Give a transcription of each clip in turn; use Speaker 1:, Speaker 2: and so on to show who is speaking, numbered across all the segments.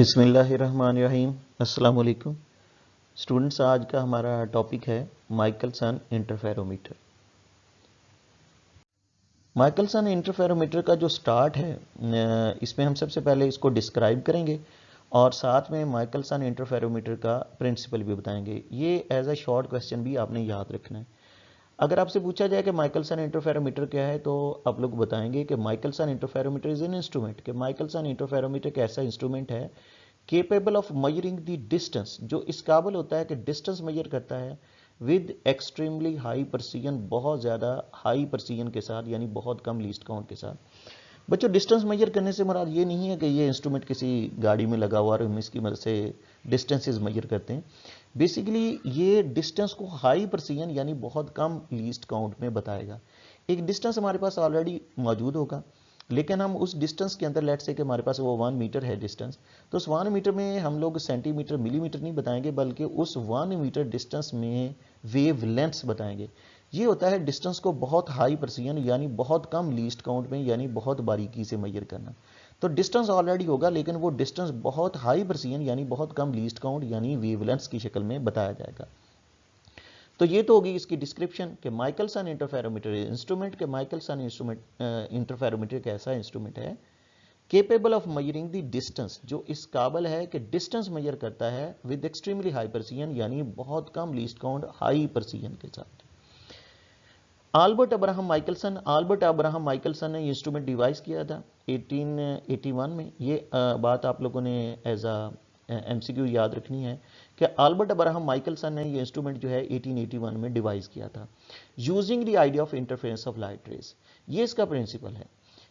Speaker 1: बिस्मिल्लाहिर्रहमानिर्रहीम। अस्सलाम वालेकुम स्टूडेंट्स, आज का हमारा टॉपिक है माइकलसन इंटरफेरोमीटर। माइकलसन इंटरफेरोमीटर का जो स्टार्ट है इसमें हम सबसे पहले इसको डिस्क्राइब करेंगे और साथ में माइकलसन इंटरफेरोमीटर का प्रिंसिपल भी बताएंगे। ये एज अ शॉर्ट क्वेश्चन भी आपने याद रखना है। अगर आपसे पूछा जाए कि माइकलसन इंटरफेरोमीटर क्या है तो आप लोग बताएंगे कि Michelson interferometer is an instrument. कि माइकलसन इंटरफेरोमीटर एक ऐसा इंस्ट्रूमेंट है केपेबल ऑफ मयरिंग द डिस्टेंस, जो इस काबिल होता है कि डिस्टेंस मेजर करता है विद एक्सट्रीमली हाई प्रेसिजन, बहुत ज़्यादा हाई प्रेसिजन के साथ, यानी बहुत कम लीस्ट काउंट के साथ। बच्चों, डिस्टेंस मेजर करने से मुराद ये नहीं है कि ये इंस्ट्रूमेंट किसी गाड़ी में लगा हुआ और हम इसकी मदद से डिस्टेंसेस मेजर करते हैं। बेसिकली ये डिस्टेंस को हाई प्रेसिजन यानी बहुत कम लीस्ट काउंट में बताएगा। एक डिस्टेंस हमारे पास ऑलरेडी मौजूद होगा, लेकिन हम उस डिस्टेंस के अंदर, लेट्स से कि हमारे पास वो 1 मीटर है डिस्टेंस, तो उस 1 मीटर में हम लोग सेंटीमीटर मिलीमीटर नहीं बताएंगे, बल्कि उस 1 मीटर डिस्टेंस में वेव लेंथ्स बताएंगे। ये होता है डिस्टेंस को बहुत हाई प्रेसिजन यानी बहुत कम लीस्ट काउंट में यानी बहुत बारीकी से मेजर करना। तो डिस्टेंस ऑलरेडी होगा, लेकिन वो डिस्टेंस बहुत हाई प्रेसिजन यानी बहुत कम लीस्ट काउंट यानी वेवलेंथ्स की शक्ल में बताया जाएगा। तो ये तो होगी इसकी डिस्क्रिप्शन कि माइकलसन इंटरफेरोमीटर इंस्ट्रूमेंट। के माइकलसन इंटरफेरोमीटर एक ऐसा इंस्ट्रूमेंट है capable of measuring the distance, जो इस काबिल है कि डिस्टेंस मेजर करता है विद एक्सट्रीमली हाई प्रेसिजन यानी बहुत कम लीस्ट काउंट हाई प्रेसिजन के साथ। आल्बर्ट अब्राहम माइकलसन ने इंस्ट्रूमेंट डिवाइस किया था 1881 में। ये बात आप लोगों ने एज अ एमसीक्यू याद रखनी है कि आल्बर्ट अब्राहम माइकलसन ने ये इंस्ट्रूमेंट जो है 1881 में डिवाइस किया था using the idea of interference of light rays. ये इसका प्रिंसिपल है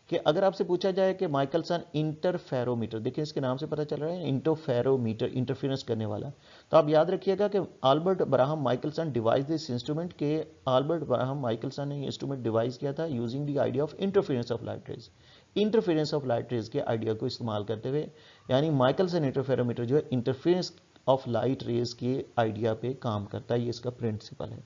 Speaker 1: कि अगर आपसे पूछा जाए कि माइकलसन इंटरफेरोमीटर, देखिए इसके नाम से पता चल रहा है इंटरफेरोमीटर, इंटरफेरेंस करने वाला, तो आप याद रखिएगा कि Albert Abraham Michelson device this instrument. के आल्बर्ट अब्राहम माइकलसन ने इंस्ट्रूमेंट डिवाइस किया था using the idea of interference of light rays. Interference of light rays के आइडिया को इस्तेमाल करते हुए, यानी माइकलसन इंटरफेरोमीटर जो है इंटरफेरेंस ऑफ लाइट रेज के आइडिया पे काम करता है। ये इसका प्रिंसिपल है।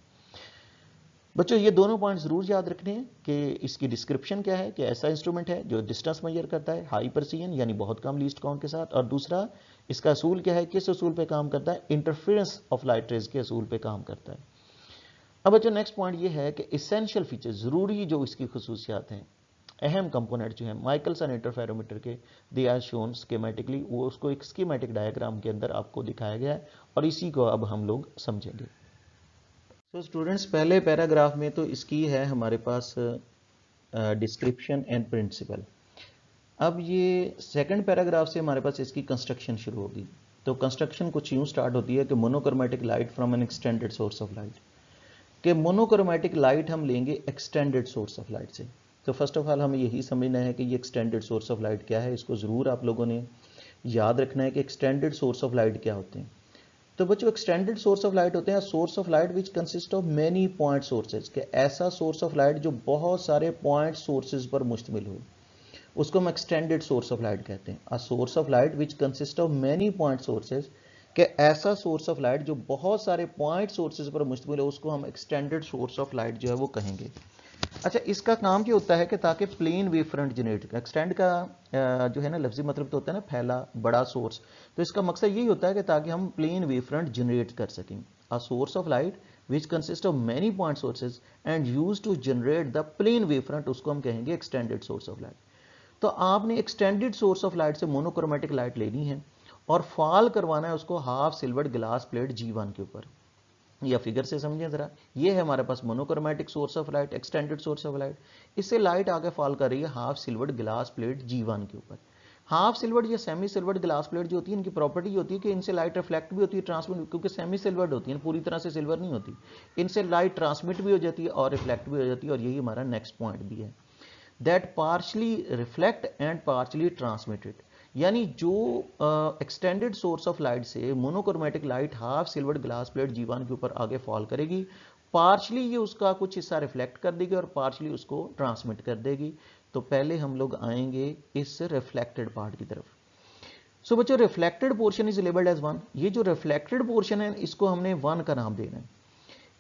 Speaker 1: बच्चों, ये दोनों पॉइंट जरूर याद रखने हैं कि इसकी डिस्क्रिप्शन क्या है, कि ऐसा इंस्ट्रूमेंट है जो डिस्टेंस मेजर करता है हाई प्रेसिजन यानी बहुत कम लीस्ट काउंट के साथ, और दूसरा इसका असूल क्या है, किस असूल पे काम करता है, इंटरफेरेंस ऑफ लाइट रेज के असूल पे काम करता है। अब बच्चों, नेक्स्ट पॉइंट ये है कि इसेंशियल फीचर, जरूरी जो इसकी खसूसियात हैं, अहम कंपोनेंट जो है माइकलसन इंटरफेरोमीटर के, दे आर शोन स्कीमेटिकली। वो उसको एक स्कीमेटिक डायग्राम के अंदर आपको दिखाया गया है और इसी को अब हम लोग समझेंगे। तो स्टूडेंट्स, पहले पैराग्राफ में तो इसकी है हमारे पास डिस्क्रिप्शन एंड प्रिंसिपल। अब ये सेकंड पैराग्राफ से हमारे पास इसकी कंस्ट्रक्शन शुरू होगी। तो कंस्ट्रक्शन कुछ यूं स्टार्ट होती है कि monochromatic light from N extended source of light. कि मोनोक्रोमेटिक लाइट हम लेंगे एक्सटेंडेड सोर्स ऑफ लाइट से। तो फर्स्ट ऑफ ऑल हमें यही समझना है कि ये एक्सटेंडेड सोर्स ऑफ लाइट क्या है। इसको ज़रूर आप लोगों ने याद रखना है कि एक्सटेंडेड सोर्स ऑफ लाइट क्या होते हैं। तो बच्चों, एक्सटेंडेड सोर्स ऑफ लाइट होते हैं source of light which consist of many point sources. के ऐसा सोर्स ऑफ लाइट जो बहुत सारे पॉइंट सोर्सेज पर मुश्तमिल हो, उसको हम एक्सटेंडेड सोर्स ऑफ लाइट कहते हैं। अ source of light which consist of many point sources, के ऐसा सोर्स ऑफ लाइट जो बहुत सारे पॉइंट सोर्सेज पर मुश्तमिल हो, उसको हम एक्सटेंडेड सोर्स ऑफ लाइट जो है वो कहेंगे। अच्छा, इसका काम क्या होता है कि ताकि प्लेन वेव फ्रंट जनरेट कर। एक्सटेंड का जो है ना लफ्जी मतलब तो होता है ना फैला, बड़ा सोर्स। तो इसका मकसद यही होता है कि ताकि हम प्लेन वेव फ्रंट जनरेट कर सकें। A source of light which consist of many point sources and use to generate the plane wave front, उसको हम कहेंगे एक्सटेंडेड सोर्स ऑफ लाइट। तो आपने एक्सटेंडेड सोर्स ऑफ लाइट से मोनोक्रोमेटिक लाइट लेनी है और फॉल करवाना है उसको half silvered glass plate G1 के ऊपर। या फिगर से समझें जरा, ये है हमारे पास monochromatic source of light, extended source of light. इससे लाइट आगे फॉल कर रही है half silvered glass plate G1 के ऊपर। हाफ सिल्वर्ड या सेमी सिल्वर्ड ग्लास प्लेट जो होती है, इनकी प्रॉपर्टी होती है कि इनसे लाइट रिफ्लेक्ट भी होती है, ट्रांसमिट, क्योंकि सेमी सिल्वर्ड होती है, पूरी तरह से सिल्वर नहीं होती। इनसे लाइट ट्रांसमिट भी हो जाती है और रिफ्लेक्ट भी हो जाती है। और यही हमारा नेक्स्ट पॉइंट भी है, that partially reflect and partially transmitted. यानी जो एक्सटेंडेड सोर्स ऑफ लाइट से monochromatic light half silvered glass plate G1 के ऊपर आगे फॉल करेगी, पार्शली ये उसका कुछ हिस्सा रिफ्लेक्ट कर देगी और पार्शली उसको ट्रांसमिट कर देगी। तो पहले हम लोग आएंगे इस रिफ्लेक्टेड पार्ट की तरफ। सो बच्चों, reflected portion is labelled as 1। ये जो रिफ्लेक्टेड पोर्शन है इसको हमने 1 का नाम देना है।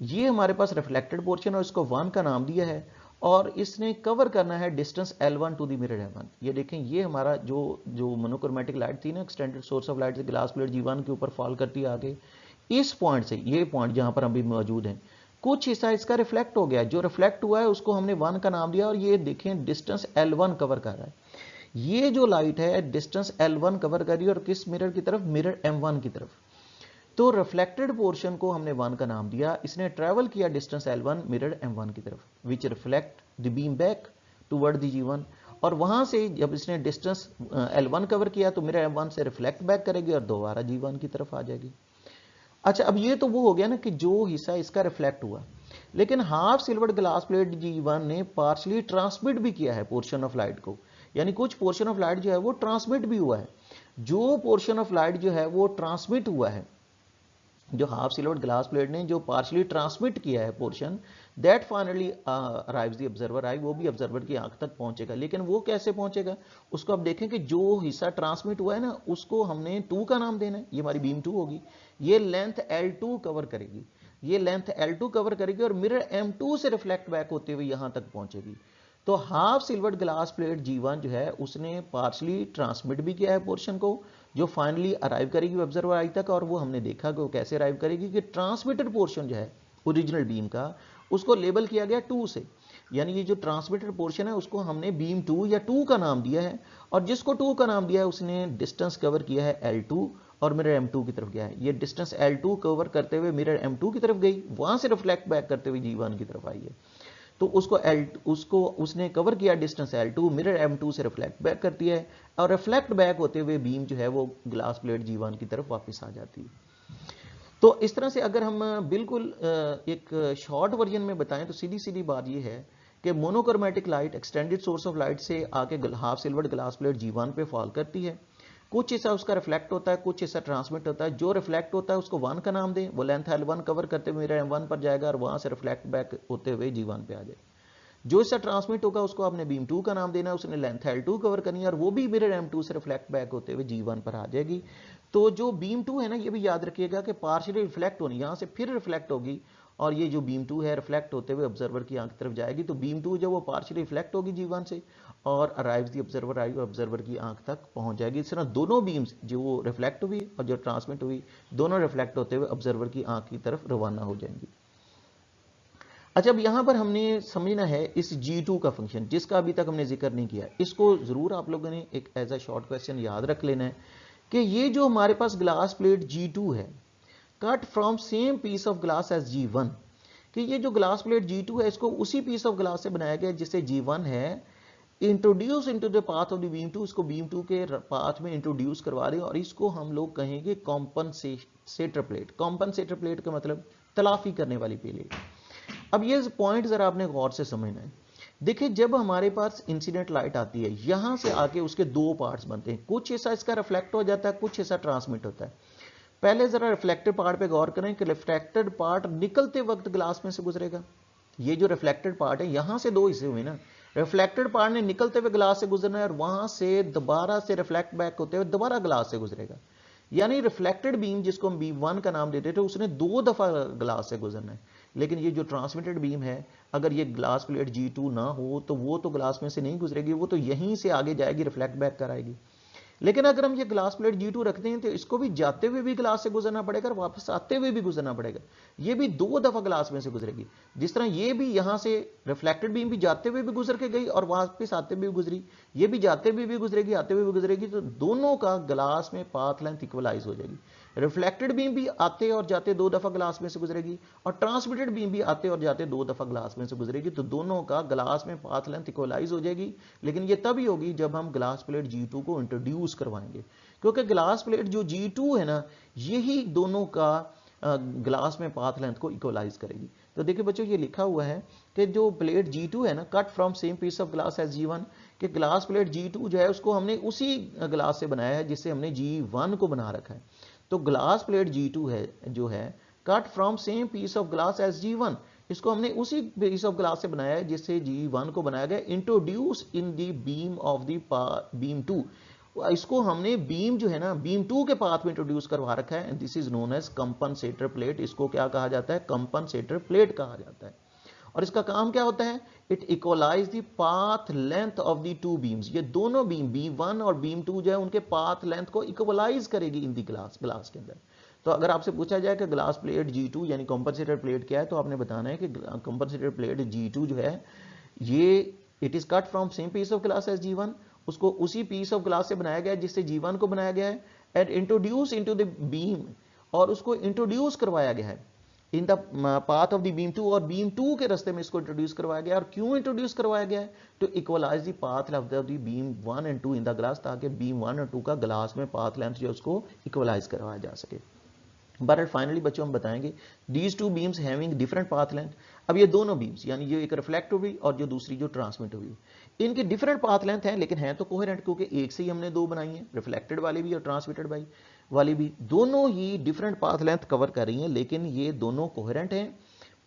Speaker 1: ये हमारे पास रिफ्लेक्टेड पोर्शन और इसको 1 का नाम दिया है। और इसने कवर करना है distance L1 to the mirror M1। ये देखें, ये हमारा जो मोनोक्रोमेटिक लाइट थी ना, एक्सटेंडेड सोर्स ऑफ लाइट से ग्लास प्लेट G1 के ऊपर फॉल करती है आगे, इस पॉइंट से ये पॉइंट जहां पर हम भी मौजूद हैं, कुछ हिस्सा इसका रिफ्लेक्ट हो गया। जो रिफ्लेक्ट हुआ है उसको हमने 1 का नाम दिया, और ये देखें डिस्टेंस L1 कवर कर रहा है। ये जो लाइट है डिस्टेंस L1 कवर कर रही है, और किस मिरर की तरफ? मिरर M1 की तरफ। तो रिफ्लेक्टेड पोर्शन को हमने 1 का नाम दिया। इसने ट्रेवल किया डिस्टेंस L1 मिरर M1 की तरफ, which reflect the beam back toward the G1। और वहां से जब इसने डिस्टेंस L1 कवर किया तो मिरर M1 से रिफ्लेक्ट बैक करेगी और दोबारा G1 की तरफ आ जाएगी। अच्छा, अब ये तो वो हो गया ना कि जो हिस्सा इसका रिफ्लेक्ट हुआ, लेकिन half silvered glass plate G1 ने पार्शली ट्रांसमिट भी किया है पोर्शन ऑफ लाइट को, यानी कुछ पोर्शन ऑफ लाइट जो है वो ट्रांसमिट भी हुआ है। जो पोर्शन ऑफ लाइट जो है वो ट्रांसमिट हुआ है, जो हाफ सिल्वर्ड ग्लास प्लेट ने जो पार्शली ट्रांसमिट किया है portion, that finally arrives the observer eye, वो भी ऑब्जर्वर की आंख तक पहुंचेगा। लेकिन वो कैसे पहुंचेगा उसको अब देखें कि जो हिस्सा ट्रांसमिट हुआ है ना, उसको हमने 2 का नाम देना है। ये हमारी बीम 2 होगी, ये लेंथ L2 कवर करेगी, ये लेंथ L2 कवर करेगी और मिरर M2 से रिफ्लेक्ट बैक होते हुए यहां तक पहुंचेगी। तो half silvered glass plate G1 जो है उसने पार्शली ट्रांसमिट भी किया है पोर्शन को, जो फाइनली अराइव करेगी ऑब्जर्वर आई तक। और वो हमने देखा कि वो कैसे अराइव करेगी कि ट्रांसमिटेड पोर्शन जो है ओरिजिनल बीम का, उसको लेबल किया गया 2 से, यानी ये जो ट्रांसमिटेड पोर्शन है उसको हमने बीम 2 या 2 का नाम दिया है, और जिसको 2 का नाम दिया है उसने डिस्टेंस कवर किया है L2 और मिरर M2 की तरफ गया है। ये डिस्टेंस L2 कवर करते हुए मिरर M2 की तरफ गई, वहां से रिफ्लेक्ट बैक करते हुए G1 की तरफ आई है। तो उसको उसने कवर किया डिस्टेंस L2, मिरर M2 से रिफ्लेक्ट बैक करती है, और रिफ्लेक्ट बैक होते हुए बीम जो है वो ग्लास प्लेट G1 की तरफ वापस आ जाती है। तो इस तरह से अगर हम बिल्कुल एक शॉर्ट वर्जन में बताएं तो सीधी सीधी बात ये है कि monochromatic light extended source of light से आके half silvered glass plate G1 पे फॉल करती है। कुछ हिस्सा उसका रिफ्लेक्ट होता है, कुछ हिस्सा ट्रांसमिट होता है। जो रिफ्लेक्ट होता है उसको 1 का नाम दें, वो लेंथ L1 कवर करते हुए मिरर M1 पर जाएगा और वहां से रिफ्लेक्ट बैक होते हुए G1 पे आ जाएगा। जो हिस्सा ट्रांसमिट होगा उसको आपने बीम 2 का नाम देना है, उसने लेंथ L2 कवर करनी है और वो भी मिरर M2 से रिफ्लेक्ट बैक होते हुए G1 पर आ जाएगी। तो जो बीम 2 है ना, ये भी याद रखिएगा कि पार्शियली रिफ्लेक्ट होनी, यहाँ से फिर रिफ्लेक्ट होगी, और ये जो बीम 2 है रिफ्लेक्ट होते हुए ऑब्जर्वर की आंख की तरफ जाएगी। तो बीम 2 जो वो पार्शियली रिफ्लेक्ट होगी G1 से और arrives the observer I, observer की आंख तक पहुंच जाएगी। इस तरह दोनों बीम्स जो रिफ्लेक्ट हुई और जो ट्रांसमिट हुई, दोनों रिफ्लेक्ट होते हुए ऑब्जर्वर की आंख की तरफ रवाना हो जाएंगी। अच्छा, अब यहां पर हमने समझना है इस G2 का फंक्शन, जिसका अभी तक हमने जिक्र नहीं किया। इसको जरूर आप लोगों ने एक एज अ शॉर्ट क्वेश्चन याद रख लेना है कि ये जो हमारे पास ग्लास प्लेट G2 है, cut from same piece of glass as G1, कि ये जो ग्लास प्लेट G2 है इसको उसी पीस ऑफ ग्लास से बनाया गया जिससे G1 है, introduce into the path of the beam 2, इसको बीम 2 के पाथ में इंट्रोड्यूस करवा रहे हैं, और इसको हम लोग कहेंगे कॉम्पनसेटर प्लेट। कॉम्पनसेटर प्लेट का मतलब तलाफी करने वाली प्लेट। अब ये पॉइंट जरा आपने गौर से समझना है। देखिए, जब हमारे पास इंसिडेंट लाइट आती है, यहां से आके उसके 2 पार्ट्स बनते हैं, कुछ हिस्सा इसका रिफ्लेक्ट हो जाता है, कुछ हिस्सा ट्रांसमिट होता है। पहले जरा रिफ्लेक्टेड पार्ट पे गौर करें कि रिफ्लेक्टेड पार्ट निकलते वक्त ग्लास में से गुजरेगा। ये जो रिफ्लेक्टेड पार्ट है, यहां से 2 हिस्से हुए ना, रिफ्लेक्टेड पार्ट ने निकलते हुए ग्लास से गुजरना है और वहां से दोबारा से रिफ्लेक्ट बैक होते हुए दोबारा ग्लास से गुजरेगा। यानी रिफ्लेक्टेड बीम जिसको हम बीम 1 का नाम देते थे, उसने 2 दफा ग्लास से गुजरना है। लेकिन ये जो ट्रांसमिटेड बीम है, अगर ये ग्लास प्लेट G2 ना हो तो वो तो ग्लास में से नहीं गुजरेगी, वो तो यहीं से आगे जाएगी, रिफ्लेक्ट बैक कराएगी। लेकिन अगर हम ये ग्लास प्लेट G2 रखते हैं तो इसको भी जाते हुए भी ग्लास से गुजरना पड़ेगा और वापस आते हुए भी गुजरना पड़ेगा। ये भी 2 दफा ग्लास में से गुजरेगी। जिस तरह ये भी यहां से रिफ्लेक्टेड बीम भी जाते हुए भी गुजर के गई और वापस आते हुए भी गुजरी, ये भी जाते हुए भी गुजरेगी, आते हुए भी गुजरेगी। तो दोनों का ग्लास में पाथ लेंथ इक्वलाइज हो जाएगी। रिफ्लेक्टेड बीम भी आते और जाते 2 दफा ग्लास में से गुजरेगी और ट्रांसमिटेड बीम भी आते और जाते 2 दफा ग्लास में से गुजरेगी। तो दोनों का ग्लास में पाथ लेंथ इक्वलाइज हो जाएगी। लेकिन ये तभी होगी जब हम ग्लास प्लेट G2 को इंट्रोड्यूस करवाएंगे, क्योंकि ग्लास प्लेट जो G2 है ना, यही दोनों का ग्लास में पाथ लेंथ को इक्वलाइज करेगी। तो देखिए बच्चों, ये लिखा हुआ है कि जो प्लेट G2 है ना, cut from same piece of glass as G1, कि ग्लास प्लेट G2 जो है उसको हमने उसी ग्लास से बनाया है जिससे हमने G1 को बना रखा है। तो ग्लास प्लेट G2 है जो है cut from same piece of glass as G1, इसको हमने उसी पीस ऑफ ग्लास से बनाया है जिससे G1 को बनाया गया। Introduce in the beam of the beam 2, इसको हमने बीम जो है ना, बीम 2 के पाथ में इंट्रोड्यूस करवा रखा है। This is known as compensator plate. इसको क्या कहा जाता है? कंपनसेटर प्लेट कहा जाता है। और इसका काम क्या होता है, it equalize the path length of the two beams. ये दोनों बीम B1 और बीम 2 जो है उनके पाथ लेंथ को इक्वलाइज करेगी इन दी ग्लास के अंदर। तो अगर आपसे पूछा जाए कि ग्लास प्लेट G2 यानी कॉम्पनसेटेड प्लेट क्या है, तो आपने बताना है कि कॉम्पनसेटेड प्लेट G2 जो है ये it is cut from same piece of glass as G1, उसको उसी पीस ऑफ ग्लास से बनाया गया है जिससे G1 को बनाया गया है, and introduce into the beam, और उसको इंट्रोड्यूस करवाया गया है in the path of the beam 2, और बीम 2 के रास्ते में इसको इंट्रोड्यूस करवाया गया। और क्यों इंट्रोड्यूस करवाया गया है, to equalize the path of the beam 1 and 2 in the glass, ताकि बीम 1 और 2 का ग्लास में पाथ लेंथ जो उसको इक्वलाइज करवाया जा सके। बट फाइनली बच्चों हम बताएंगे these two beams having different path length. अब ये दोनों बीम्स यानी ये एक रिफ्लेक्ट हुई और जो दूसरी जो ट्रांसमिट हुई, इनकी डिफरेंट पाथ लेंथ है, लेकिन है तो कोहेरेंट, क्योंकि एक से ही हमने दो बनाई है, रिफ्लेक्टेड वाली भी और ट्रांसमिटेड वाली भी, दोनों ही डिफरेंट पाथ लेंथ कवर कर रही हैं, लेकिन ये दोनों कोहेरेंट हैं।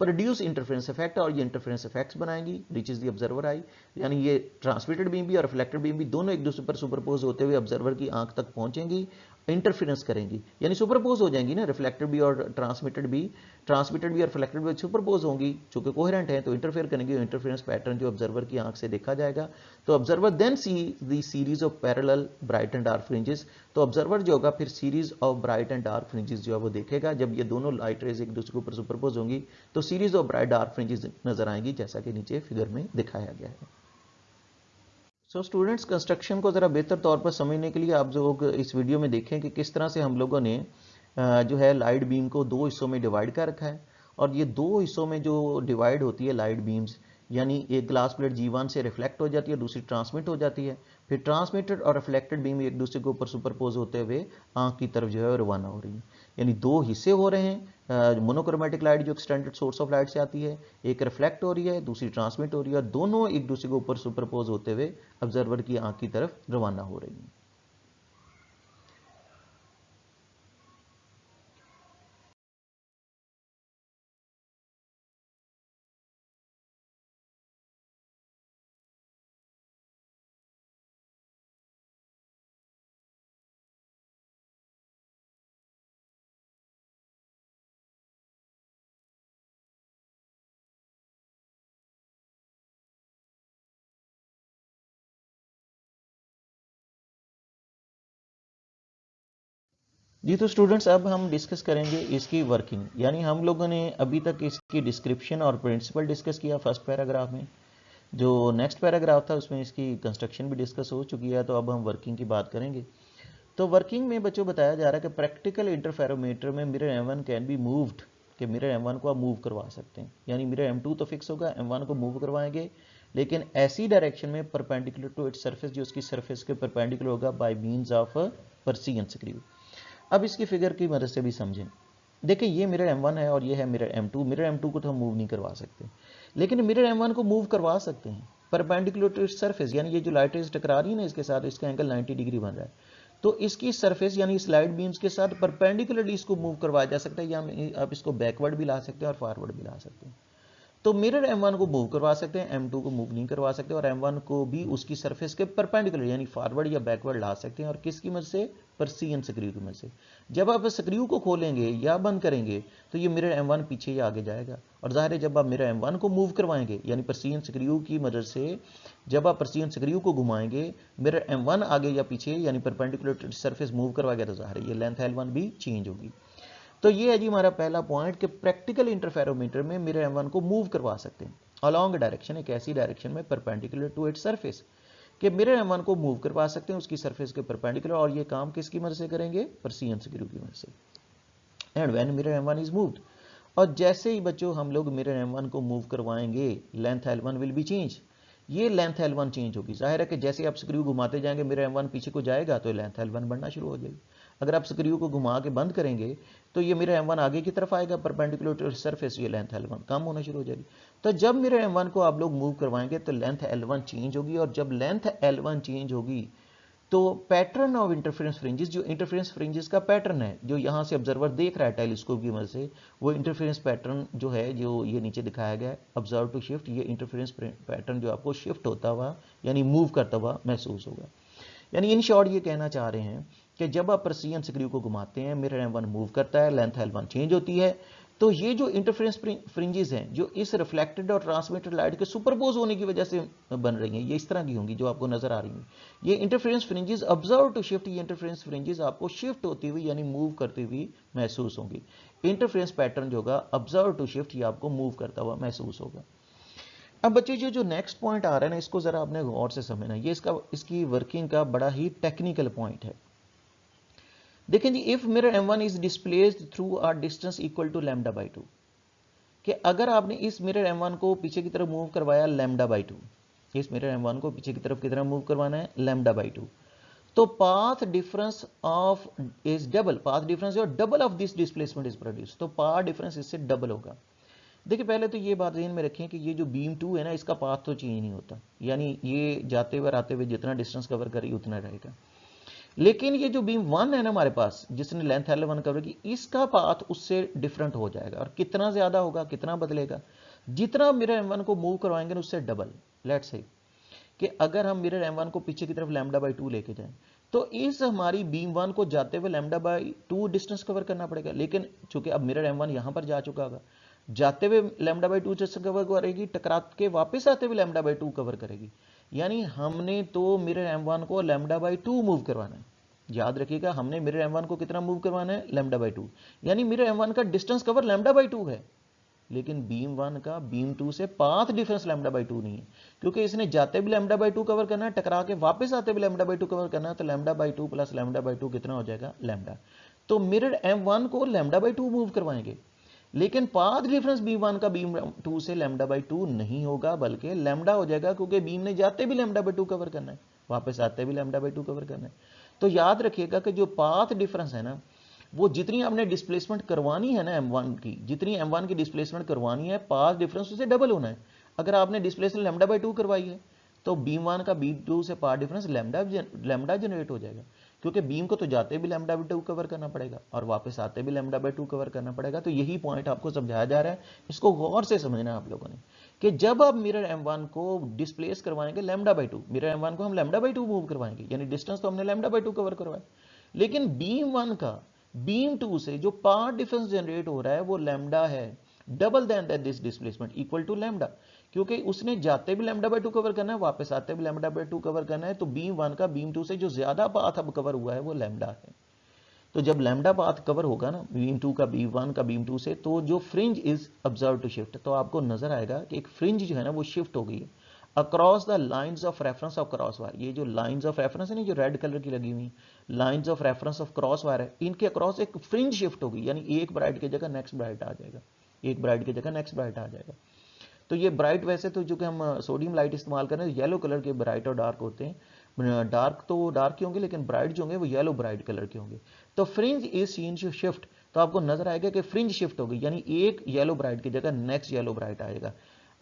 Speaker 1: प्रोड्यूस इंटरफेरेंस इफेक्ट, और ये इंटरफेरेंस इफेक्ट्स बनाएंगी विच इज द ऑब्जर्वर आई, यानी ये ट्रांसमिटेड बीम भी और रिफ्लेक्टेड बीम भी दोनों एक दूसरे पर सुपरपोज होते हुए ऑब्जर्वर की आंख तक पहुंचेंगी, इंटरफेरेंस करेंगी, यानी सुपरपोज हो जाएंगी ना, रिफ्लेक्टेड भी और ट्रांसमिटेड भी और रिफ्लेक्टेड भी सुपरपोज होंगी, चूंकि कोहेरेंट है तो इंटरफेयर करेंगे, इंटरफेरेंस पैटर्न जो ऑब्जर्वर की आंख से देखा जाएगा। तो observer then see the series of parallel bright and dark fringes, तो ऑब्जर्वर जो होगा फिर series of bright and dark fringes जो है वो देखेगा। जब ये दोनों लाइट रेज एक दूसरे के ऊपर सुपरपोज होंगी तो series of bright dark fringes नजर आएंगी, जैसा कि नीचे फिगर में दिखाया गया है। सो स्टूडेंट्स, कंस्ट्रक्शन को ज़रा बेहतर तौर पर समझने के लिए आप लोग इस वीडियो में देखें कि किस तरह से हम लोगों ने जो है लाइट बीम को दो हिस्सों में डिवाइड कर रखा है। और ये दो हिस्सों में जो डिवाइड होती है लाइट बीम्स, यानी एक ग्लास प्लेट G1 से रिफ्लेक्ट हो जाती है, दूसरी ट्रांसमिट हो जाती है, फिर ट्रांसमिटेड और रिफ्लेक्टेड बीम एक दूसरे के ऊपर सुपरपोज होते हुए आंख की तरफ जो है रवाना हो रही है। यानी दो हिस्से हो रहे हैं, मोनोक्रोमेटिक लाइट जो एक्सटेंडेड सोर्स ऑफ लाइट से आती है, एक रिफ्लेक्ट हो रही है, दूसरी ट्रांसमिट हो रही है, और दोनों एक दूसरे के ऊपर सुपरपोज होते हुए ऑब्जर्वर की आंख की तरफ रवाना हो रही है। जी तो स्टूडेंट्स, अब हम डिस्कस करेंगे इसकी वर्किंग, यानी हम लोगों ने अभी तक इसकी डिस्क्रिप्शन और प्रिंसिपल डिस्कस किया फर्स्ट पैराग्राफ में। जो नेक्स्ट पैराग्राफ था उसमें इसकी कंस्ट्रक्शन भी डिस्कस हो चुकी है, तो अब हम वर्किंग की बात करेंगे। तो वर्किंग में बच्चों बताया जा रहा है कि प्रैक्टिकल इंटरफेरोमीटर में mirror M1 can be moved, कि मिरर M1 को आप मूव करवा सकते हैं, यानी मिरर M2 तो फिक्स होगा, M1 को मूव करवाएंगे, लेकिन ऐसी डायरेक्शन में परपेंडिकुलर टू इट्स सरफेस, जो उसकी सरफेस के परपेंडिकुलर होगा, by means of Persian screw. अब इसकी फिगर की मदद से भी समझें। देखिए, ये मिरर M1 है और ये है मिरर M2। मिरर M2 को तो हम मूव नहीं करवा सकते, लेकिन मिरर M1 को मूव करवा सकते हैं परपेंडिकुलर टू इट्स सरफेस, यानी ये जो लाइट रेज टकरा रही है ना इसके साथ, इसका एंगल 90 डिग्री बन रहा है, तो इसकी सरफेस यानी इस लाइट बीम्स के साथ परपेंडिकुलरली इसको मूव करवाया जा सकता है, या आप इसको बैकवर्ड भी ला सकते हैं और फॉरवर्ड भी ला सकते हैं। तो मिरर M1 को मूव करवा सकते हैं, M2 को मूव नहीं करवा सकते, और M1 को भी उसकी सरफेस के परपेंडिकुलर यानी फॉरवर्ड या बैकवर्ड ला सकते हैं, और किसकी मदद से, पर्सियन स्क्रू की मदद से। जब आप स्क्रू को खोलेंगे या बंद करेंगे तो ये मिरर M1 पीछे या आगे जाएगा, और जाहिर है जब आप मिरर M1 को मूव करवाएंगे यानी पर्सियन स्क्रू की मदद से, जब आप पर्सियन स्क्रू को घुमाएंगे, मिरर M1 आगे या पीछे यानी परपेंडिकुलर सरफेस मूव करवाएगा, तो जाहिर है ये लेंथ L1 भी चेंज होगी। तो ये है जी हमारा पहला पॉइंट कि प्रैक्टिकल इंटरफेरोमीटर में मिरर M1 को मूव करवा सकते हैं अलोंग डायरेक्शन, एक ऐसी डायरेक्शन में परपेंडिकुलर टू इट्स सरफेस, कि मिरर M1 को मूव करवा सकते हैं उसकी सरफेस के परपेंडिकुलर, और ये काम किसकी मदद से करेंगे, पर्सियन स्क्रू की मदद से। And when mirror M1 is moved, और जैसे ही बच्चों हम लोग मिरर M1 को मूव करवाएंगे, length L1 will be change, ये लेंथ L1 चेंज होगी। जाहिर है कि जैसे आप स्क्रू घुमाते जाएंगे मिरर M1 पीछे को जाएगा तो लेंथ L1 बढ़ना शुरू हो जाएगी। अगर आप स्क्रू को घुमा के बंद करेंगे तो ये मिरर M1 आगे की तरफ आएगा परपेंडिकुलर टू सरफेस, ये लेंथ L1 कम होना शुरू हो जाएगी। तो जब मिरर M1 को आप लोग मूव करवाएंगे तो लेंथ L1 चेंज होगी, और जब लेंथ L1 चेंज होगी तो पैटर्न ऑफ इंटरफेरेंस फ्रिंजेस, जो इंटरफेरेंस फ्रिंजेस का पैटर्न है जो यहाँ से ऑब्जर्वर देख रहा है टेलीस्कोप की मदद से, वो इंटरफेरेंस पैटर्न जो है, जो ये नीचे दिखाया गया है, ऑब्जर्व टू शिफ्ट, ये इंटरफेरेंस पैटर्न जो आपको शिफ्ट होता हुआ यानी मूव करता हुआ महसूस होगा। यानी इन शॉर्ट ये कहना चाह रहे हैं कि जब आप पर्सियन स्क्रू को घुमाते हैं, मिरर M1 मूव करता है, लेंथ L1 चेंज होती है, तो ये जो इंटरफेरेंस फ्रिंजेस हैं जो इस रिफ्लेक्टेड और ट्रांसमिटेड लाइट के सुपरपोज होने की वजह से बन रही हैं, ये इस तरह की होंगी जो आपको नजर आ रही हैं। ये interference fringes observe to shift, ये इंटरफेरेंस फ्रिंजेस आपको शिफ्ट होती हुई यानी मूव करती हुई महसूस होंगी। इंटरफेरेंस पैटर्न जो होगा ऑब्जर्व टू शिफ्ट, ये आपको मूव करता हुआ महसूस होगा। अब बच्चे जो नेक्स्ट पॉइंट आ रहा है ना, इसको जरा आपने गौर से समझना। ये इसकी वर्किंग का बड़ा ही टेक्निकल पॉइंट है। देखें जी, if mirror M1 is displaced through a distance equal to lambda by 2, कि अगर आपने इस मिरर M1 को पीछे की तरफ मूव करवाया लैम्डा बाई 2, इस मिरर M1 को पीछे की तरफ कितना मूव करवाना है, लैम्डा बाई 2, तो path difference of is double, path difference जो double of this displacement is produce, तो पाथ डिफरेंस इससे डबल होगा। देखिए पहले तो ये बात ध्यान में रखें कि ये जो बीम 2 है ना, इसका पाथ तो चेंज नहीं होता, यानी ये जाते हुए आते हुए जितना डिस्टेंस कवर करेगी उतना रहेगा। लेकिन ये जो बीम 1 है ना हमारे पास, जिसने लेंथ L1 कवर की, इसका पाथ उससे डिफरेंट हो जाएगा। और कितना ज्यादा होगा, कितना बदलेगा, जितना मिरर M1 को मूव करवाएंगे ना उससे डबल। लेट्स से कि अगर हम मिरर M1 को पीछे की तरफ लैम्डा बाई 2 लेके जाएं, तो इस हमारी बीम 1 को जाते हुए लैम्डा बाई 2 डिस्टेंस कवर करना पड़ेगा। लेकिन चूंकि अब मिरर M1 यहां पर जा चुका होगा, जाते हुए लैम्डा बाई 2 डिस्टेंस कवर करेगी, टकरा के वापस आते हुए लैम्डा बाई 2 कवर करेगी। यानी हमने तो मिरर M1 को लैम्डा बाई 2 मूव करवाना है। याद रखिएगा, हमने मिरर M1 को कितना मूव करवाना है, लैम्डा बाई 2, यानी मिरर M1 का डिस्टेंस कवर लैम्डा बाई 2 है। लेकिन बीम 1 का बीम 2 से पाथ डिफरेंस लैम्डा बाई 2 नहीं है, क्योंकि इसने जाते भी लैम्डा बाई 2 कवर करना है, टकरा के वापस आते भी लैम्डा बाई 2 कवर करना है। तो lambda by 2 plus lambda by 2 कितना हो जाएगा, लैम्डा। तो मिरर M1 को लैम्डा बाई 2 मूव करवाएंगे, लेकिन पाथ डिफरेंस बीम 1 का बीम 2 से लैम्डा बाई 2 नहीं होगा, बल्कि लैम्डा हो जाएगा, क्योंकि बीम ने जाते भी लैम्डा बाई 2 कवर करना है, वापस आते भी लैम्डा बाई 2 कवर करना है। तो याद रखिएगा कि जो पाथ डिफरेंस है ना, वो जितनी आपने डिस्प्लेसमेंट करवानी है ना M1 की, जितनी M1 की डिस्प्लेसमेंट करवानी है, पाथ डिफरेंस उससे डबल होना है। अगर आपने डिस्प्लेसमेंट लैम्डा बाई 2 करवाई है, तो बीम 1 का बीम 2 से पाथ डिफरेंस लैम्डा जनरेट हो जाएगा, क्योंकि बीम को तो जाते भी लैम्डा बाई 2 कवर करना पड़ेगा और वापस आते भी लैम्डा बाई 2 कवर करना पड़ेगा। तो यही पॉइंट आपको समझाया जा रहा है, इसको गौर से समझना है आप लोगों ने, कि जब आप मिरर M1 को डिस्प्लेस करवाएंगे लैम्डा बाई 2, मिरर M1 को हम लैम्डा बाई 2 मूव करवाएंगे, यानी डिस्टेंस तो हमने लैम्डा बाई 2 कवर करवाया, लेकिन बीम 1 का बीम 2 से जो पाथ डिफरेंस जनरेट हो रहा है वो लैम्डा है, double then that this displacement equal to lambda, क्योंकि उसने जाते भी लैम्डा बाई 2 कवर करना है, वापस आते भी लैम्डा बाई 2 कवर करना है। तो बीम 1 का बीम 2 से जो ज्यादा पाथ अब कवर हुआ है वो लैम्डा है। तो जब लैम्डा पाथ कवर होगा ना बीम 2 का बीम 1 का बीम 2 से, तो जो fringe is observe to shift, तो आपको नजर आएगा कि एक फ्रिंज जो है ना वो शिफ्ट हो गई है across the lines of reference of cross wire. ये जो लाइंस ऑफ रेफरेंस है ना, जो रेड कलर की लगी हुई lines of reference of cross wire है, इनके अक्रॉस एक फ्रिंज शिफ्ट होगी, यानी एक ब्राइट की जगह नेक्स्ट ब्राइट आ जाएगा, एक ब्राइट की जगह नेक्स्ट ब्राइट आ जाएगा। तो ये ब्राइट वैसे तो जो कि हम सोडियम लाइट इस्तेमाल कर रहे हैं, येलो कलर के ब्राइट और डार्क होते हैं। डार्क तो डार्क ही होंगे, लेकिन ब्राइट जो होंगे वो येलो ब्राइट कलर के होंगे। तो fringe is seen to shift, तो आपको नजर आएगा कि फ्रिंज शिफ्ट होगी, यानी एक येलो ब्राइट की जगह नेक्स्ट येलो ब्राइट आएगा।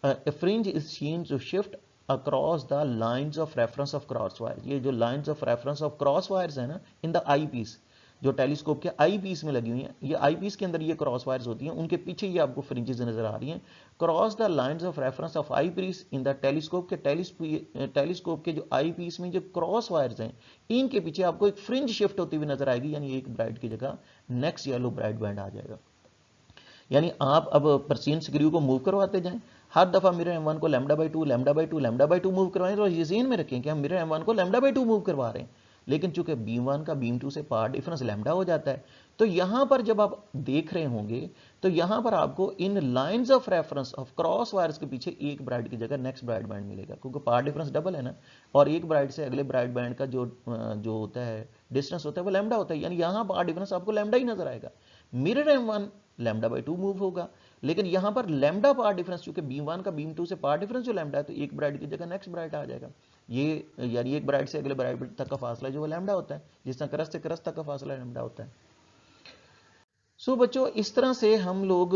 Speaker 1: Fringe is seen to shift across the lines of reference of cross wire. ये जो lines of reference of cross wires है ना, इन द आई पीस, जो टेलीस्कोप के आई पीस में लगी हुई हैं, ये आई पीस के अंदर ये क्रॉस वायर्स होती हैं, उनके पीछे ये आपको फ्रिंजेस नजर आ रही हैं। Cross the lines of reference of eye piece in the telescope के टेलीस्कोप के जो आई पीस में जो क्रॉस वायर्स हैं, इनके पीछे आपको एक फ्रिंज शिफ्ट होती हुई नजर आएगी, यानी एक ब्राइट की जगह नेक्स्ट येलो ब्राइट बैंड आ जाएगा। यानी आप अब परसीन स्क्रू को मूव करवाते जाएं, हर दफा मिरर M1 को lambda by 2 lambda by 2 lambda by 2 move करवाएं, तो ये ज़हन में रखें कि हम मिरर M1 को लैम्डा बाई 2 मूव करवा रहे हैं, लेकिन चूंकि बीम 1 का बीम 2 से पाथ डिफरेंस लैम्डा हो जाता है, तो यहां पर जब आप देख रहे होंगे, तो यहां पर आपको इन lines of reference of cross wires के पीछे एक ब्राइट की जगह नेक्स्ट ब्राइट बैंड मिलेगा, क्योंकि पाथ डिफरेंस डबल है ना, और एक ब्राइट से अगले ब्राइट बैंड का जो होता है डिस्टेंस होता है वो लैम्डा होता है, यानी यहां पाथ डिफरेंस आपको लैम्डा ही नजर आएगा। Mirror M1 lambda by 2 move होगा, लेकिन यहां पर लैम्डा पाथ डिफरेंस, चूंकि बीम 1 का बीम 2 से पाथ डिफरेंस जो लैम्डा है, तो एक ब्राइट की जगह नेक्स्ट ब्राइट आ जाएगा। ये यानी एक ब्राइट से अगले ब्राइट तक का फासला जो वो लैम्डा होता है, जिस तरह क्रस्ट से क्रस्ट तक का फासला लैम्डा होता है। सो बच्चों, इस तरह से हम लोग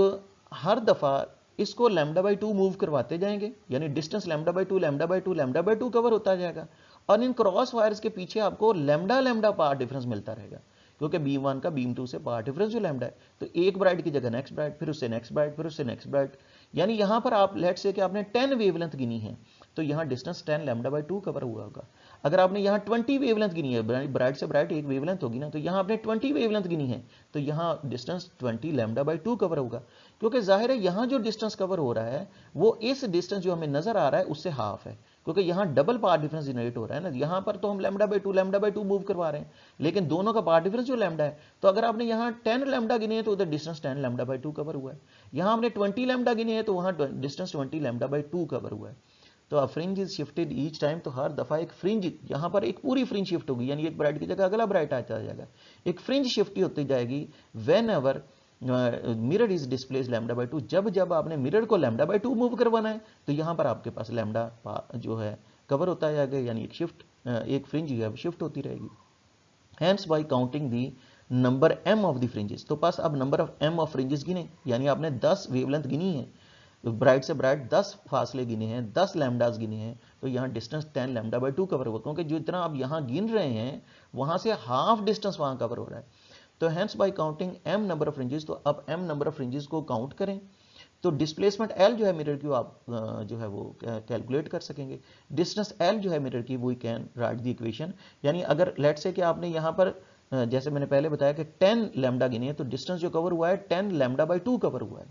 Speaker 1: हर दफा इसको लैम्डा बाई 2 मूव करवाते जाएंगे, यानी distance lambda by 2 lambda by 2 lambda by 2 cover होता जाएगा, और इन क्रॉस वायर्स के पीछे आपको लैम्डा लैम्डा पाथ डिफरेंस मिलता रहेगा, क्योंकि बीम 1 का बीम 2 से पाथ डिफरेंस जो लैम्डा है, तो एक ब्राइट की जगह नेक्स्ट ब्राइट, फिर उससे नेक्स्ट ब्राइट, फिर उससे नेक्स्ट ब्राइट। यानी यहां पर आप लेट्स से कि आपने 10 वेवलेंथ गिनी है, तो यहां डिस्टेंस 10 लैम्डा बाई 2 कवर हुआ होगा। अगर आपने यहाँ 20 वेवलेंथ गिनी है, ब्राइट से ब्राइट एक वेवलेंथ होगी ना, तो यहाँ आपने 20 वेवलेंथ गिनी है, तो यहाँ डिस्टेंस 20 λ/2 कवर होगा, क्योंकि जाहिर है यहाँ जो डिस्टेंस कवर हो रहा है वो इस डिस्टेंस जो हमें नजर आ रहा है उससे हाफ है, क्योंकि यहाँ डबल पाथ डिफरेंस जनरेट हो रहा है ना। यहाँ पर तो हम λ/2 मूव करवा रहे हैं, लेकिन दोनों का पाथ डिफरेंस जो लैम्डा है, तो अगर आपने यहाँ 10 लैम्डा गिने हैं तो उधर डिस्टेंस 10 λ/2 कवर हुआ है। यहाँ आपने 20 लैम्डा गिने हैं तो वहाँ डिस्टेंस 20 λ/2 कवर हुआ है। तो अ fringe is shifted each time, तो हर दफा एक फ्रिंज, यहाँ पर एक पूरी फ्रिंज शिफ्ट होगी, यानी एक ब्राइट की जगह अगला ब्राइट आता जाएगा, एक फ्रिंज शिफ्ट होती जाएगी whenever mirror is displace λ/2। जब जब आपने मिरर को λ/2 मूव करवाना है तो यहाँ पर आपके पास लैम्डा जो है कवर होता जाएगा, यानी एक फ्रिंज जो है शिफ्ट होती रहेगी। Hence by counting the number m of the fringes, तो पास अब नंबर ऑफ m ऑफ फ्रिंजेस गिने, यानी आपने 10 वेवलेंथ गिनी है, ब्राइट से ब्राइट 10 फासले गिने हैं, 10 लैम्डास गिने हैं, तो यहाँ डिस्टेंस 10 λ/2 कवर होगा, क्योंकि जितना आप यहाँ गिन रहे हैं वहाँ से हाफ डिस्टेंस वहाँ कवर हो रहा है। तो hence by counting m number of fringes, तो अब m नंबर ऑफ फ्रिंजेस को काउंट करें, तो डिस्प्लेसमेंट L जो है मिरर की आप जो है वो कैलकुलेट कर सकेंगे। डिस्टेंस L जो है मिरर की, we can write the equation, यानी अगर लेट से कि आपने यहाँ पर जैसे मैंने पहले बताया कि 10 लैम्डा गिने हैं, तो डिस्टेंस जो कवर हुआ है 10 λ/2 कवर हुआ है।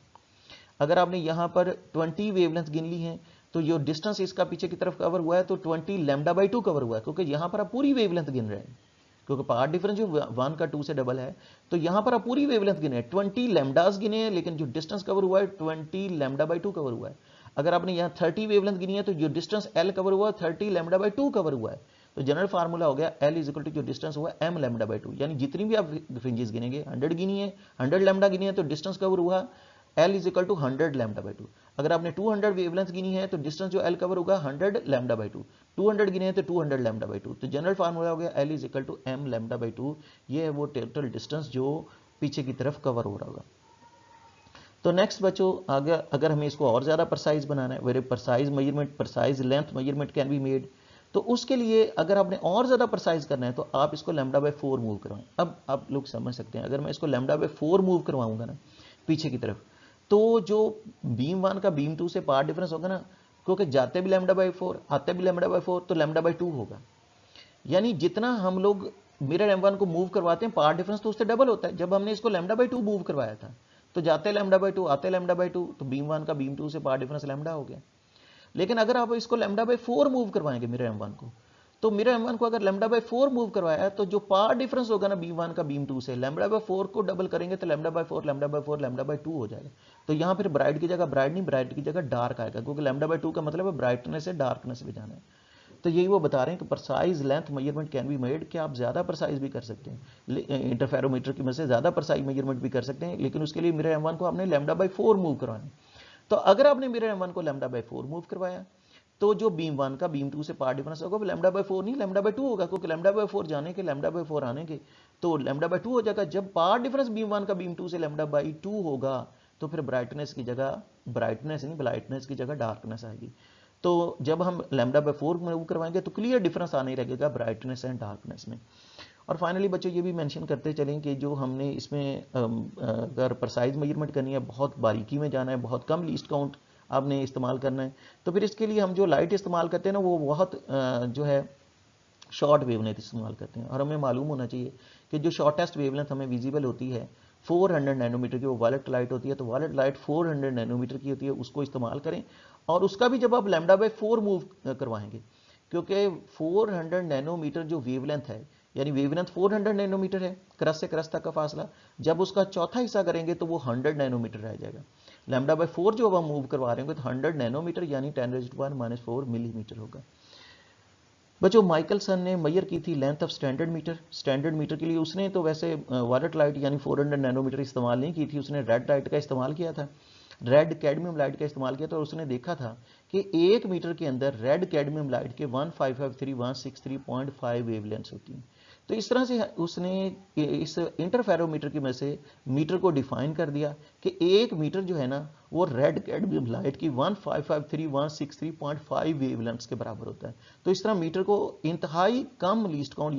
Speaker 1: अगर आपने यहाँ पर 20 वेवलेंथ गिन ली है, तो जो डिस्टेंस इसका पीछे की तरफ कवर हुआ है तो 20 λ/2 कवर हुआ है, क्योंकि यहाँ पर आप पूरी वेवलेंथ गिन रहे हैं, क्योंकि पार्ट डिफरेंस जो 1 का 2 से डबल है, तो यहाँ पर आप पूरी वेवलेंथ गिने 20 लैम्डास गिने हैं, लेकिन जो डिस्टेंस कवर हुआ है 20 λ/2 कवर हुआ है। अगर आपने यहाँ 30 वेवलेंथ गिनी है, तो जो डिस्टेंस L कवर हुआ है 30 λ/2 कवर हुआ है। तो जनरल फार्मूला हो गया L इज इक्वल टू जो डिस्टेंस हुआ m λ/2, यानी जितनी भी आप फ्रिंजेस गिनेंगे, 100 गिनी है, 100 लैम्डा गिनी है, तो डिस्टेंस कवर हुआ L इज इक्वल टू 100 λ/2। अगर आपने 200 वेवलेंथ गिनी है, तो डिस्टेंस जो L कवर होगा 100 λ/2, 200 गिने हैं तो 200 λ/2। तो जनरल फार्मूला हो गया L is equal to m λ/2, ये है वो टोटल डिस्टेंस जो पीछे की तरफ कवर हो रहा होगा। तो नेक्स्ट बच्चों, अगर हमें इसको और ज़्यादा प्रिसाइज बनाना है, very precise measurement, precise length measurement can be made, तो उसके लिए अगर आपने और ज़्यादा प्रिसाइज करना है तो आप इसको λ/4 मूव करवाएं। अब आप लोग समझ सकते हैं, अगर मैं इसको λ/4 मूव करवाऊंगा ना पीछे की तरफ, तो जो बीम 1 का बीम 2 से पार्ट डिफरेंस होगा ना, क्योंकि जाते भी λ/4 आते भी λ/4, तो λ/2 होगा, यानी जितना हम लोग मिरर M1 को मूव करवाते हैं पार्ट डिफरेंस तो उससे डबल होता है। जब हमने इसको λ/2 मूव करवाया था तो जाते λ/2 आते λ/2, तो बीम 1 का बीम 2 से पार्ट डिफरेंस लैम्डा हो गया। लेकिन अगर आप इसको λ/4 मूव करवाएंगे मिरर M1 को, तो मिरर M1 को अगर λ/4 मूव करवाया, तो जो पार्ट डिफरेंस होगा ना बीम 1 का बीम 2 से, λ/4 को डबल करेंगे तो λ/4 λ/2 हो जाएगा। तो यहाँ फिर ब्राइट की जगह ब्राइट नहीं, ब्राइट की जगह डार्क आएगा, क्योंकि λ/2 का मतलब है ब्राइटनेस से डार्कनेस में जाना है। तो यही वो बता रहे हैं कि precise length measurement can be made, कि आप ज़्यादा प्रिसाइज भी कर सकते हैं, इंटरफेरोमीटर की मदद से ज़्यादा प्रिसाइज मेजरमेंट भी कर सकते हैं, लेकिन उसके लिए मिरर M1 को आपने λ/4 मूव करवाना है। तो अगर आपने मिरर M1 को λ/4 मूव करवाया, तो जो बीम 1 का बीम 2 से पार्ट डिफरेंस होगा वो λ/4 नहीं λ/2 होगा, क्योंकि λ/4 जाने के λ/4 आने के, तो λ/2 हो जाएगा। जब पार्ट डिफरेंस बीम 1 का बीम 2 से λ/2 होगा, तो फिर ब्राइटनेस की जगह ब्राइटनेस की जगह डार्कनेस आएगी। तो जब हम λ/4 मूव करवाएंगे तो क्लियर डिफरेंस आने लगेगा ब्राइटनेस एंड डार्कनेस में। और फाइनली बच्चों ये भी मेंशन करते चलें कि जो हमने इसमें अगर प्रिसाइज मेजरमेंट करनी है, बहुत बारीकी में जाना है, बहुत कम लीस्ट काउंट आपने इस्तेमाल करना है, तो फिर इसके लिए हम जो लाइट इस्तेमाल करते हैं ना, वो बहुत जो है शॉर्ट वेवलेंथ इस्तेमाल करते हैं। और हमें मालूम होना चाहिए कि जो शॉर्टेस्ट वेवलेंथ हमें विजिबल होती है 400 नैनोमीटर की, वो वायलेट लाइट होती है। तो वायलेट लाइट 400 नैनोमीटर की होती है, उसको इस्तेमाल करें। और उसका भी जब आप λ/4 मूव करवाएंगे, क्योंकि 400 नैनोमीटर जो वेवलेंथ है, यानी वेवलेंथ 400 नैनोमीटर है क्रस से क्रस तक का फासला, जब उसका चौथा हिस्सा करेंगे तो वो 100 नैनोमीटर रह जाएगा। λ/4 जो अब हम मूव करवा रहे होंगे तो 100 नैनोमीटर यानी 10⁻⁻⁴ मिलीमीटर होगा। बच्चों माइकलसन ने मेजर की थी length of standard metre. Standard metre के लिए उसने तो वैसे वायलेट लाइट यानी 400 नैनोमीटर इस्तेमाल नहीं की थी, उसने रेड लाइट का इस्तेमाल किया था, रेड कैडमियम लाइट का इस्तेमाल किया था। और उसने देखा था कि 1 मीटर के अंदर रेड कैडमियम लाइट के 1553163.5 वेवलेंथ्स होती हैं। तो इस तरह से उसने इस इंटरफेरोमीटर की मदद से मीटर को डिफाइन कर दिया कि 1 मीटर जो है ना वो रेड कैडमियम लाइट की 1553163.5 वेवलेंथ्स के बराबर होता है। तो इस तरह मीटर को इंतहाई कम लीस्ट काउंट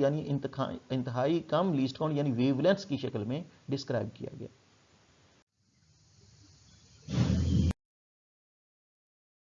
Speaker 1: यानी वेवलेंथ्स की शक्ल में डिस्क्राइब किया गया।